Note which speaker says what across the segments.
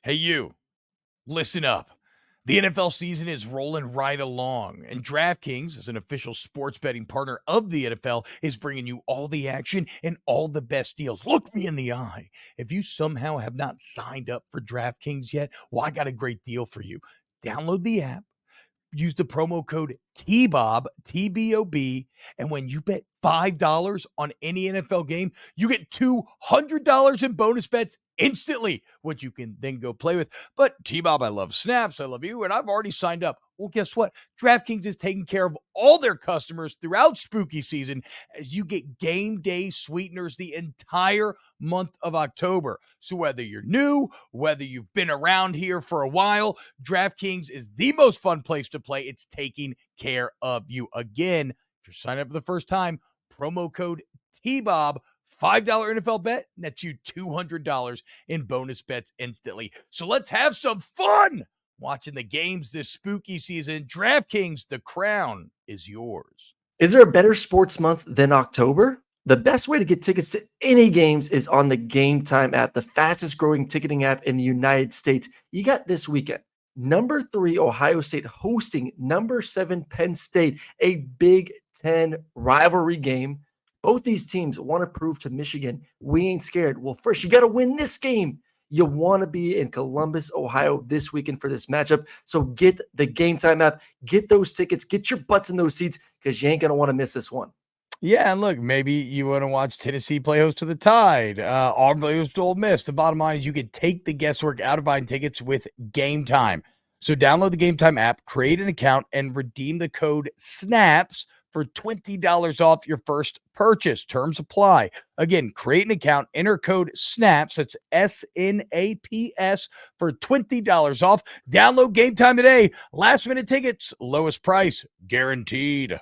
Speaker 1: Hey, you, listen up. The NFL season is rolling right along, and DraftKings, as an official sports betting partner of the NFL, is bringing you all the action and all the best deals. Look me in the eye. If you somehow have not signed up for DraftKings yet, well, I got a great deal for you. Download the app. Use the promo code T-Bob, T-B-O-B, and when you bet $5 on any NFL game, you get $200 in bonus bets instantly, which you can then go play with. But T-Bob, I love snaps, I love you, and I've already signed up. Well, guess what? DraftKings is taking care of all their customers throughout spooky season as you get game day sweeteners the entire month of October. So whether you're new, whether you've been around here for a while, DraftKings is the most fun place to play. It's taking care of you. Again, if you're signing up for the first time, promo code T-Bob, $5 NFL bet, nets you $200 in bonus bets instantly. So let's have some fun watching the games this spooky season. DraftKings, the crown is yours.
Speaker 2: Is there a better sports month than October? The best way to get tickets to any games is on the Game Time app, the fastest growing ticketing app in the United States. You got this weekend, number 3 Ohio State hosting number 7 Penn State, a Big Ten rivalry game. Both these teams want to prove to Michigan, we ain't scared. Well, first, you got to win this game. You want to be in Columbus, Ohio this weekend for this matchup. So get the Game Time app, get those tickets, get your butts in those seats because you ain't going to want to miss this one.
Speaker 1: Yeah, and look, maybe you want to watch Tennessee play host to the Tide, Auburn play host to Ole Miss. The bottom line is you can take the guesswork out of buying tickets with Game Time. So download the Game Time app, create an account, and redeem the code SNAPS for $20 off your first purchase. Terms apply. Again, create an account, enter code SNAPS, that's SNAPS, for $20 off. Download Game Time today. Last minute tickets, lowest price, guaranteed.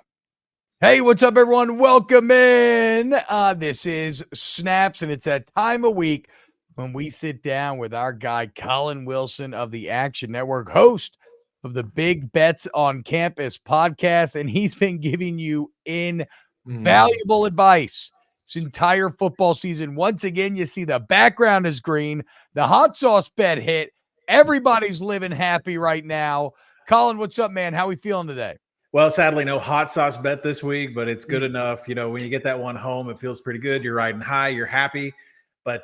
Speaker 1: Hey, what's up, everyone? Welcome in. This is Snaps, and it's that time of week when we sit down with our guy, Colin Wilson of the Action Network, host of the Big Bets on Campus podcast, and he's been giving you invaluable advice this entire football season. Once again, you see the background is green. The hot sauce bet hit. Everybody's living happy right now. Colin, what's up, man? How we feeling today?
Speaker 3: Well, sadly, no hot sauce bet this week, but it's good enough. You know, when you get that one home, it feels pretty good. You're riding high. You're happy. But,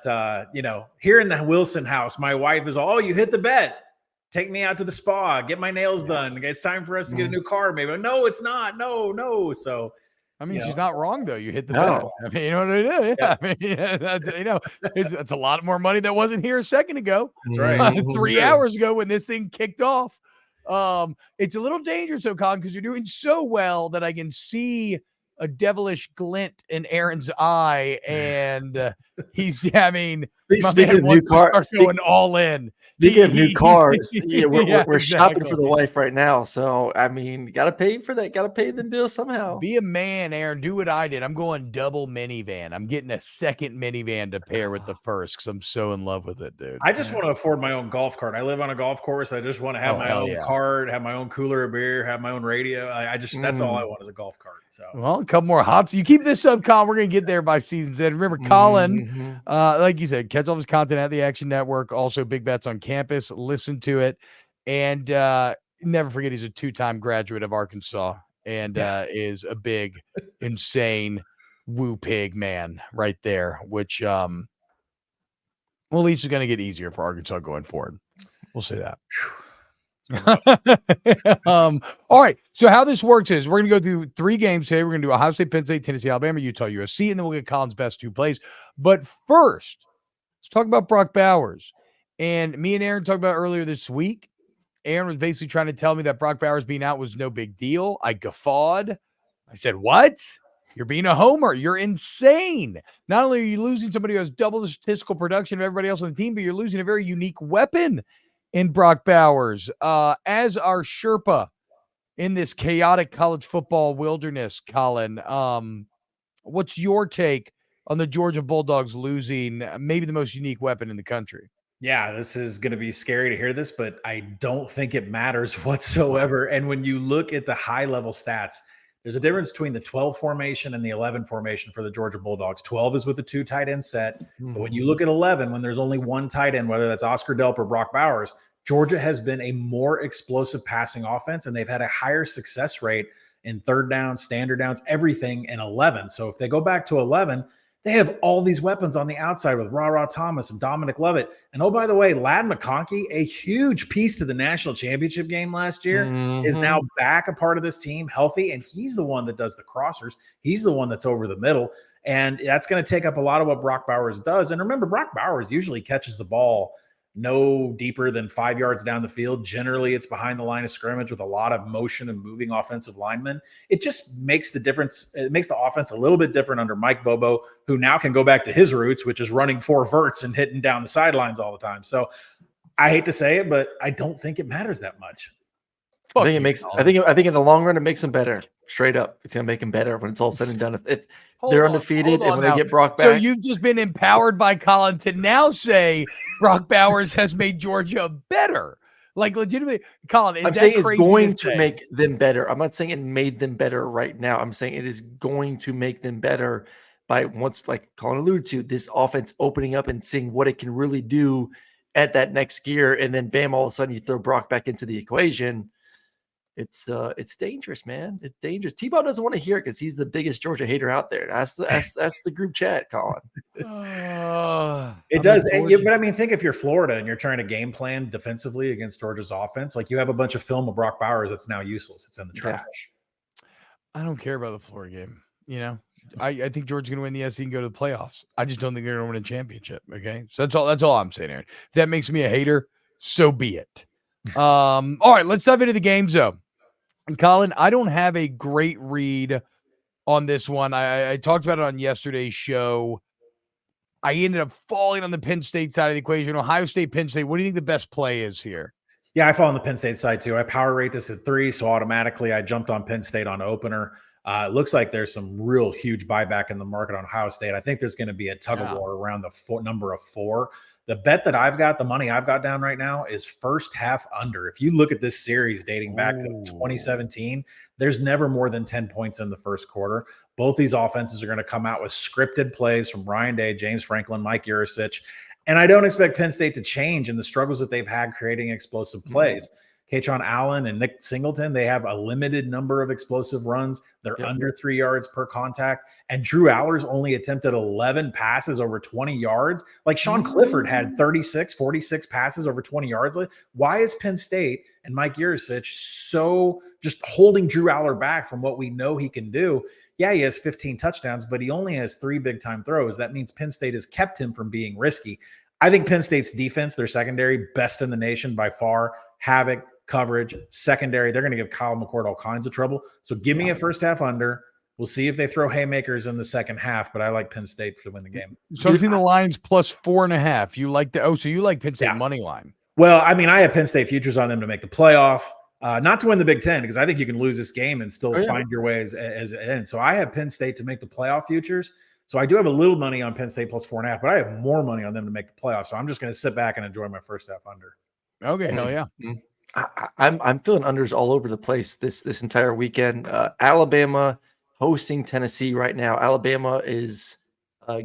Speaker 3: here in the Wilson house, my wife is, you hit the bet. Take me out to the spa. Get my nails done. It's time for us to get a new car, maybe. No, it's not. No. So,
Speaker 1: I mean, she's not wrong, though. You hit the bet. I mean, you know what I mean? Yeah. I mean, that's a lot more money that wasn't here a second ago.
Speaker 3: That's right.
Speaker 1: 3 hours ago when this thing kicked off. It's a little dangerous, Colin, because you're doing so well that I can see a devilish glint in Aaron's eye, and he's,
Speaker 2: speaking of new cars,
Speaker 1: going all in.
Speaker 2: Speaking of new cars, we're
Speaker 1: exactly.
Speaker 2: shopping for the wife right now. So, I mean, got to pay for that. Got to pay the bill somehow.
Speaker 1: Be a man, Aaron. Do what I did. I'm going double minivan. I'm getting a second minivan to pair with the first because I'm so in love with it, dude.
Speaker 3: I just want to afford my own golf cart. I live on a golf course. I just want to have my own cart, have my own cooler of beer, have my own radio. That's all I want is a golf cart. So,
Speaker 1: well, a couple more hots. You keep this up, Colin. We're going to get there by season's end. Remember, Colin, like you said, catch all his content at the Action Network. Also, Big Bets on Campus. Listen to it. And never forget, he's a 2-time graduate of Arkansas and is a big, insane woo pig man right there, which, at least is going to get easier for Arkansas going forward. We'll say that. All right. So how this works is we're going to go through 3 games today. We're going to do Ohio State, Penn State, Tennessee, Alabama, Utah, USC, and then we'll get Colin's best 2 plays. But first, let's talk about Brock Bowers. And me and Aaron talked about earlier this week. Aaron was basically trying to tell me that Brock Bowers being out was no big deal. I guffawed. I said, what? You're being a homer. You're insane. Not only are you losing somebody who has double the statistical production of everybody else on the team, but you're losing a very unique weapon in Brock Bowers. As our Sherpa in this chaotic college football wilderness, Colin, what's your take on the Georgia Bulldogs losing maybe the most unique weapon in the country?
Speaker 3: Yeah, this is going to be scary to hear this, but I don't think it matters whatsoever. And when you look at the high-level stats, There's a difference between the 12 formation and the 11 formation for the Georgia Bulldogs. 12 is with the 2 tight end set. But when you look at 11, when there's only 1 tight end, whether that's Oscar Delp or Brock Bowers, Georgia has been a more explosive passing offense, and they've had a higher success rate in third downs, standard downs, everything in 11. So if they go back to 11, they have all these weapons on the outside with Ra Thomas and Dominic Lovett. And oh, by the way, Ladd McConkey, a huge piece to the national championship game last year, is now back a part of this team, healthy, and he's the one that does the crossers. He's the one that's over the middle, and that's going to take up a lot of what Brock Bowers does. And remember, Brock Bowers usually catches the ball no deeper than 5 yards down the field. Generally, it's behind the line of scrimmage with a lot of motion and moving offensive linemen. It just makes the difference. It makes the offense a little bit different under Mike Bobo, who now can go back to his roots, which is running 4 verts and hitting down the sidelines all the time. So I hate to say it, but I don't think it matters that much.
Speaker 2: I think it makes. I think in the long run, it makes them better. Straight up, it's gonna make them better when it's all said and done. If they're undefeated and when they get Brock back,
Speaker 1: so you've just been empowered by Colin to now say Brock Bowers has made Georgia better. Like legitimately, Colin.
Speaker 2: I'm saying it's going to make them better. I'm not saying it made them better right now. I'm saying it is going to make them better by once, like Colin alluded to, this offense opening up and seeing what it can really do at that next gear, and then bam, all of a sudden you throw Brock back into the equation. It's dangerous, man. It's dangerous. T-Bob doesn't want to hear it because he's the biggest Georgia hater out there. That's the group chat, Colin.
Speaker 3: It does. But I mean, think if you're Florida and you're trying to game plan defensively against Georgia's offense, like you have a bunch of film of Brock Bowers that's now useless. It's in the trash.
Speaker 1: I don't care about the Florida game. You know, I think Georgia's going to win the SEC and go to the playoffs. I just don't think they're going to win a championship. Okay, so that's all I'm saying, Aaron. If that makes me a hater, so be it. All right, let's dive into the games though. And Colin, I don't have a great read on this one. I talked about it on yesterday's show. I ended up falling on the Penn State side of the equation. Ohio State, Penn State. What do you think the best play is here?
Speaker 3: Yeah, I fall on the Penn State side too. I power rate this at 3, so automatically I jumped on Penn State on opener. It looks like there's some real huge buyback in the market on Ohio State. I think there's going to be a tug of war around the number of 4. The bet that I've got, the money I've got down right now is first half under. If you look at this series dating back to 2017, there's never more than 10 points in the first quarter. Both these offenses are going to come out with scripted plays from Ryan Day, James Franklin, Mike Yurcich. And I don't expect Penn State to change in the struggles that they've had creating explosive plays. Katron Allen and Nick Singleton, they have a limited number of explosive runs. They're under 3 yards per contact. And Drew Allers only attempted 11 passes over 20 yards. Like Sean Clifford had 36, 46 passes over 20 yards. Why is Penn State and Mike Yurcich so just holding Drew Aller back from what we know he can do? Yeah, he has 15 touchdowns, but he only has 3 big-time throws. That means Penn State has kept him from being risky. I think Penn State's defense, their secondary, best in the nation by far. Havoc, coverage, secondary, they're going to give Kyle McCord all kinds of trouble. So give me a first half under. We'll see if they throw haymakers in the second half, but I like Penn State to win the game.
Speaker 1: So I've seen the lines plus 4.5. You like so you like Penn State money line.
Speaker 3: Well, I mean, I have Penn State futures on them to make the playoff, not to win the Big Ten, because I think you can lose this game and still find your way as it ends. So I have Penn State to make the playoff futures. So I do have a little money on Penn State plus 4.5, but I have more money on them to make the playoff. So I'm just going to sit back and enjoy my first half under.
Speaker 1: Okay, hell yeah.
Speaker 2: I'm feeling unders all over the place this entire weekend. Alabama hosting Tennessee right now. Alabama is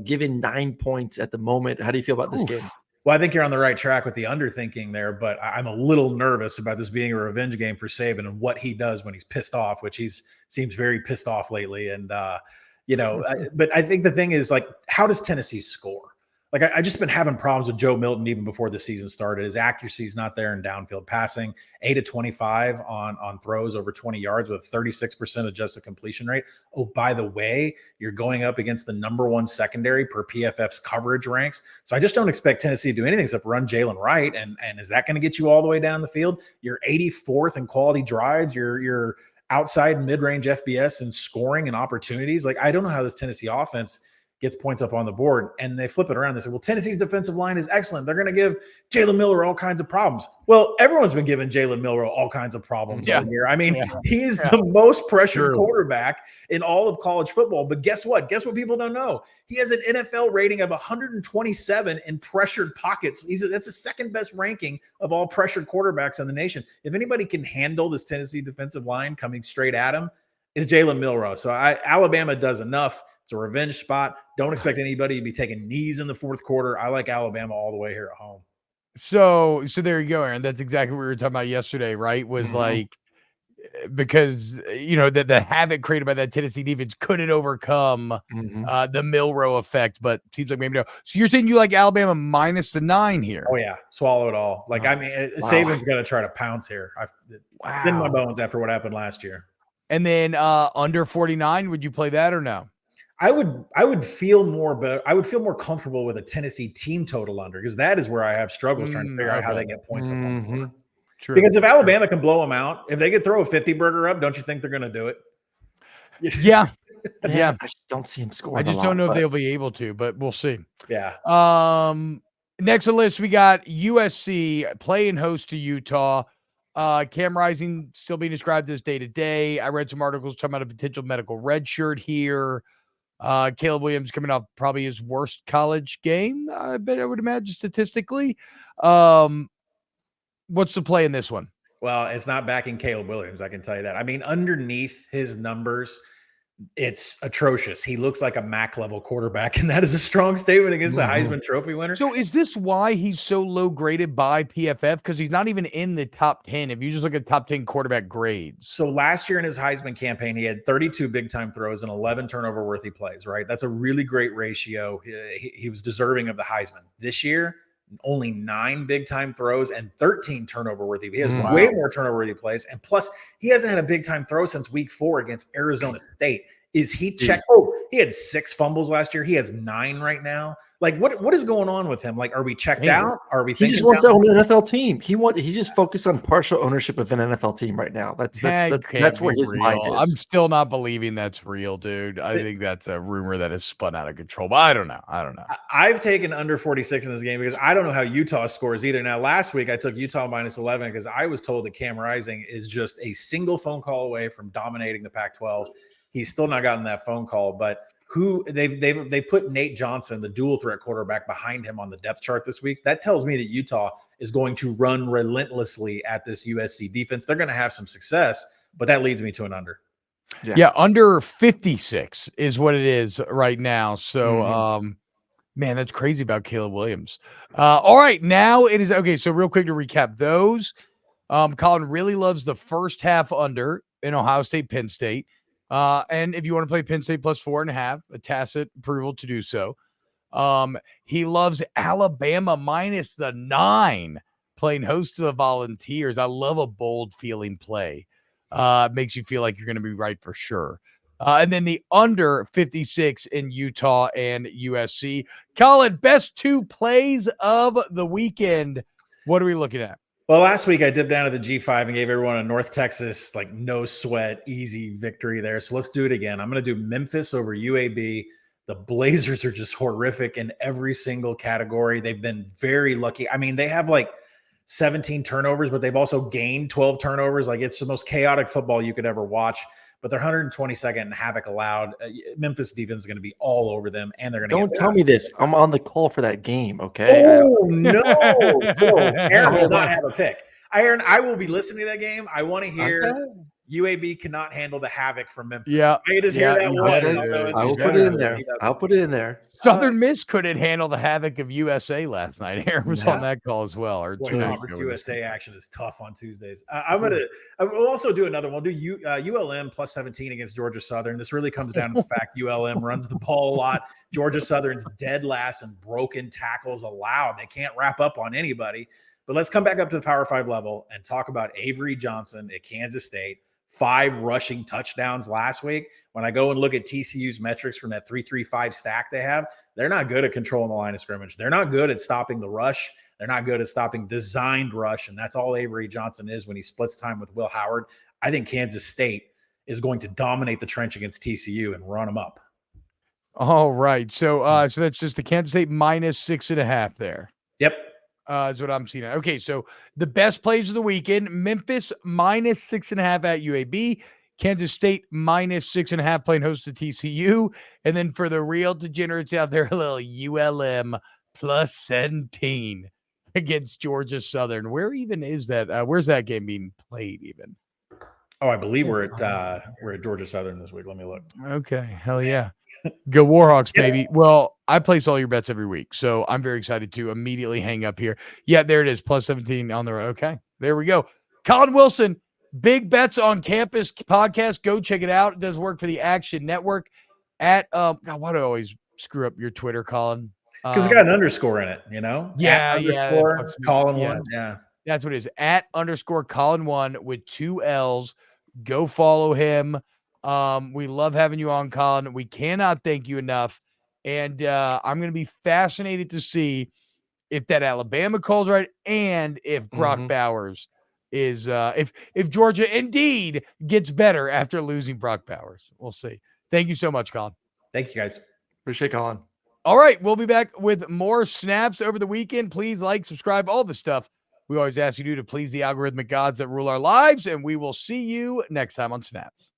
Speaker 2: given 9 points at the moment. How do you feel about this game?
Speaker 3: Well, I think you're on the right track with the underthinking there, but I'm a little nervous about this being a revenge game for Saban and what he does when he's pissed off, which seems very pissed off lately. And but I think the thing is, like, how does Tennessee score? Like, I just been having problems with Joe Milton even before the season started. His accuracy is not there in downfield passing. 8 of 25 on throws over 20 yards with 36% adjusted completion rate. Oh, by the way, you're going up against the number 1 secondary per PFF's coverage ranks. So I just don't expect Tennessee to do anything except run Jalen Wright. And is that going to get you all the way down the field? You're 84th in quality drives. You're outside mid-range FBS and scoring and opportunities. Like, I don't know how this Tennessee offense gets points up on the board, and they flip it around. They say, well, Tennessee's defensive line is excellent. They're going to give Jalen Milroe all kinds of problems. Well, everyone's been giving Jalen Milroe all kinds of problems all year. I mean, he is the most pressured quarterback in all of college football. But guess what? Guess what people don't know? He has an NFL rating of 127 in pressured pockets. That's the second best ranking of all pressured quarterbacks in the nation. If anybody can handle this Tennessee defensive line coming straight at him, is Jalen Milroe. So Alabama does enough. It's a revenge spot. Don't expect anybody to be taking knees in the fourth quarter. I like Alabama all the way here at home.
Speaker 1: So there you go, Aaron. That's exactly what we were talking about yesterday, right? Was like, because the havoc created by that Tennessee defense couldn't overcome the Milroe effect, but seems like maybe no. So you're saying you like Alabama minus the 9 here?
Speaker 3: Oh yeah, swallow it all. Like I mean, Saban's going to try to pounce here. It's in my bones after what happened last year.
Speaker 1: And then under 49, would you play that or no?
Speaker 3: I would feel more comfortable with a Tennessee team total under, because that is where I have struggles trying to figure out how they get points at one point.
Speaker 1: True.
Speaker 3: Because if Alabama can blow them out, if they could throw a 50 burger up, don't you think they're going to do it?
Speaker 1: Yeah.
Speaker 2: I just don't see him scoring.
Speaker 1: I just don't know if they'll be able to, but we'll see.
Speaker 3: Yeah.
Speaker 1: Next on the list, we got USC playing host to Utah. Cam Rising still being described as day-to-day. I read some articles talking about a potential medical red shirt here. Caleb Williams coming off probably his worst college game, I would imagine statistically. What's the play in this one?
Speaker 3: Well, it's not backing Caleb Williams, I can tell you that. I mean, underneath his numbers, it's atrocious. He looks like a MAC level quarterback, and that is a strong statement against the Heisman Trophy winner.
Speaker 1: So is this why he's so low graded by PFF? Because he's not even in the top 10 if you just look at top 10 quarterback grades.
Speaker 3: So last year in his Heisman campaign, he had 32 big time throws and 11 turnover worthy plays, right? That's a really great ratio. He was deserving of the Heisman. This year, only 9 big time throws and 13 turnover worthy. He has way more turnover worthy plays. And plus, he hasn't had a big time throw since week 4 against Arizona State. Is he checked? Oh, he had 6 fumbles last year. He has 9 right now. Like, what is going on with him? Like, are we checked out? Are we?
Speaker 2: He just wants to own an NFL team. He just focused on partial ownership of an NFL team right now. That's where his mind is.
Speaker 1: I'm still not believing that's real, dude. I think that's a rumor that has spun out of control. But I don't know.
Speaker 3: I've taken under 46 in this game because I don't know how Utah scores either. Now, last week I took Utah minus 11 because I was told that Cam Rising is just a single phone call away from dominating the Pac-12. He's still not gotten that phone call, but they put Nate Johnson, the dual threat quarterback, behind him on the depth chart this week. That tells me that Utah is going to run relentlessly at this USC defense. They're going to have some success, but that leads me to an under.
Speaker 1: Yeah, under 56 is what it is right now. So, man, that's crazy about Caleb Williams. All right, now it is okay. So real quick to recap those, Colin really loves the first half under in Ohio State, Penn State. And if you want to play Penn State plus 4.5, a tacit approval to do so. He loves Alabama minus the 9, playing host to the Volunteers. I love a bold feeling play. Makes you feel like you're going to be right for sure. And then the under 56 in Utah and USC. Colin, best 2 plays of the weekend. What are we looking at?
Speaker 3: Well, last week I dipped down to the G5 and gave everyone a North Texas, like no sweat, easy victory there. So let's do it again. I'm going to do Memphis over UAB. The Blazers are just horrific in every single category. They've been very lucky. I mean, they have like 17 turnovers, but they've also gained 12 turnovers. Like, it's the most chaotic football you could ever watch. But they're 122nd in havoc allowed. Memphis defense is going to be all over them, and they're going to.
Speaker 2: Don't tell me this. I'm on the call for that game. Okay.
Speaker 3: Oh no! So Aaron will not have a pick. Aaron, I will be listening to that game. I want to hear. UAB cannot handle the havoc from Memphis.
Speaker 1: Yeah,
Speaker 3: I just hear that one.
Speaker 2: I'll put it in there. I'll put it in there.
Speaker 1: Southern Miss couldn't handle the havoc of USA last night. Aaron was on that call as well. Or
Speaker 3: Conference USA action is tough on Tuesdays. We'll also do another one. We'll do ULM plus 17 against Georgia Southern. This really comes down to the fact ULM runs the ball a lot. Georgia Southern's dead last in broken tackles allowed. They can't wrap up on anybody. But let's come back up to the Power 5 level and talk about Avery Johnson at Kansas State. 5 rushing touchdowns last week. When I go and look at TCU's metrics from that 3-3-5 stack they have, they're not good at controlling the line of scrimmage. They're not good at stopping the rush. They're not good at stopping designed rush, and that's all Avery Johnson is when he splits time with Will Howard. I think Kansas State is going to dominate the trench against TCU and run them up.
Speaker 1: All right. So that's just the Kansas State minus 6.5 there.
Speaker 3: Yep.
Speaker 1: Is what I'm seeing. Okay, so the best plays of the weekend: Memphis minus 6.5 at UAB, Kansas State minus 6.5 playing host to TCU, and then for the real degenerates out there, a little ULM plus 17 against Georgia Southern. Where even is that? Where's that game being played? Even
Speaker 3: Oh, I believe we're at Georgia Southern this week. Let me look.
Speaker 1: Okay, hell yeah. Go Warhawks, baby. Well, I place all your bets every week, so I'm very excited to immediately hang up here. Yeah, there it is, plus 17 on the road. Okay, there we go. Colin Wilson, Big Bets on Campus podcast. Go check it out. It does work for the Action Network. God, why do I always screw up your Twitter, Colin?
Speaker 3: Because it's got an underscore in it, you know?
Speaker 1: Yeah,
Speaker 3: Colin
Speaker 1: yeah.
Speaker 3: 1. Yeah.
Speaker 1: That's what it is. @_Colin1 with 2 L's. Go follow him. We love having you on, Colin. We cannot thank you enough. And I'm going to be fascinated to see if that Alabama call's right and if Brock Bowers is if Georgia indeed gets better after losing Brock Bowers. We'll see. Thank you so much, Colin.
Speaker 3: Thank you, guys.
Speaker 2: Appreciate Colin.
Speaker 1: All right, we'll be back with more snaps over the weekend. Please like, subscribe, all the stuff we always ask you to do to please the algorithmic gods that rule our lives, and we will see you next time on Snaps.